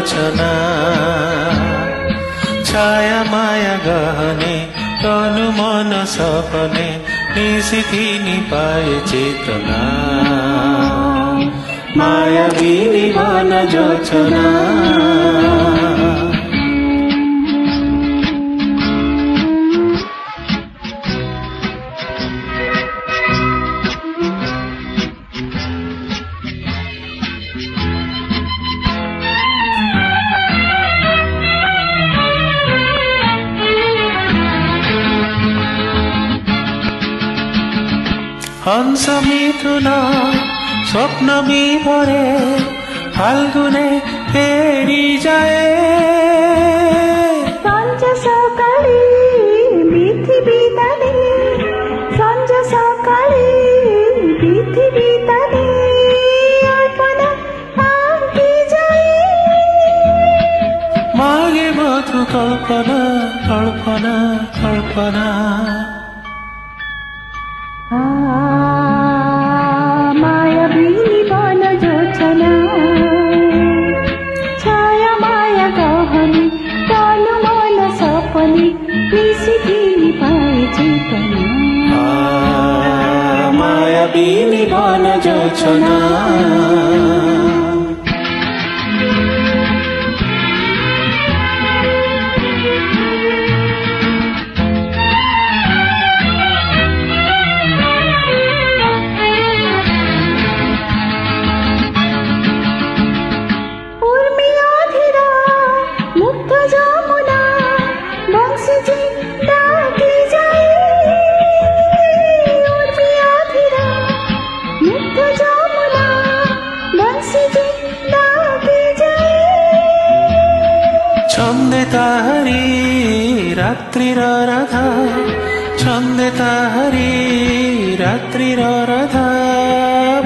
যোছনা ছায়া মায়া গহনে তনু মন সপনে নিশিথি নিপায়ে চেতনা মায়াবিনী বন যোছনা হংস মিথুন স্বপ্ন বিভরে ফাল্গুনে ফেরি যায় সঞ্জ সকালে পৃথিবী তানে সঞ্জ সকালে পৃথিবী তানে অর্পণা আঁকি যায় মাগে মধু কল্পনা কল্পনা কল্পনা মায়াবিনী বন যোছনা ছায়া মায়া গহনে তনু মন সপনে নিশিথি নিপায়ে চেতনা মায়াবিনী বন যোছনা ছন্দে তাহারি রাত্রির রাধা ছন্দে তাহারি রাত্রির রাধা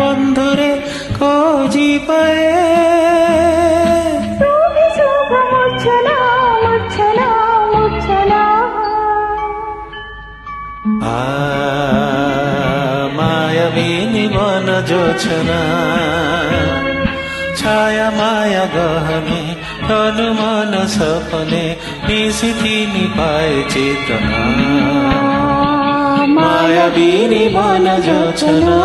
বন্ধুরে কোজি পায়ে শুভ মূর্ছনা মূর্ছনা মূর্ছনা মায়াবিনী বন যোছনা ছায়া মায়া গহনে তনু মন সপনে নিশিথি নিপায়ে চেতনা মায়াবিনী বন যোছনা।